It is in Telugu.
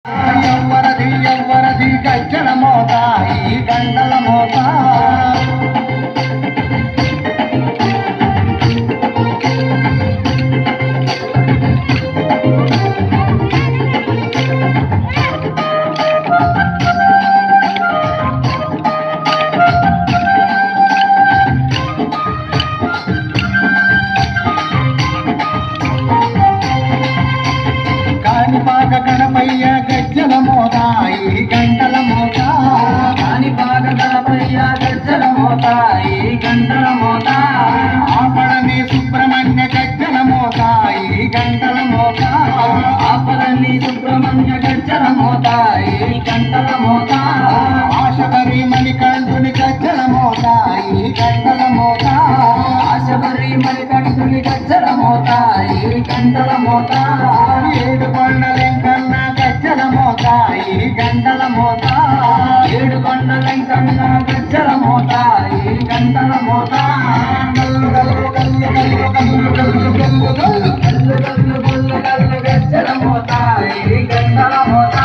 ఎవ్వరది ఎవ్వరది గజ్జల మోత ఈ గంటల మోత కాణిపాక గణపయ్య గజ్జల మోత ఈ గంటల మోత కాణిపాక గణపయ్య గజ్జల మోత ఈ గంటల మోత ఆపడని సుబ్రహ్మణ్య గజ్జల మోత ఈ గంటల మోత ఆపలని సుబ్రహ్మణ్య గజ్జల మోత ఈ గంటల మోత ఆశబరి మణికంఠుని గజ్జల మోత ఈ గంటల మోత ఆశబరి మణికంఠుని గజ్జల మోత ఈ గంటల మోత ఏడు కొండలెంకన్న గజ్జల మోత ఈ గంటల మోత ఏడు కొండలెంకన్న గజ్జల మోత ఈ గంటల మోత గల్లు గల్లు గల్లు గల్లు గల్లు గల్లు గల్లు గల్లు గల్లు గల్లు గల్లు గల్లు గజ్జల మోత ఈ గంటల మోత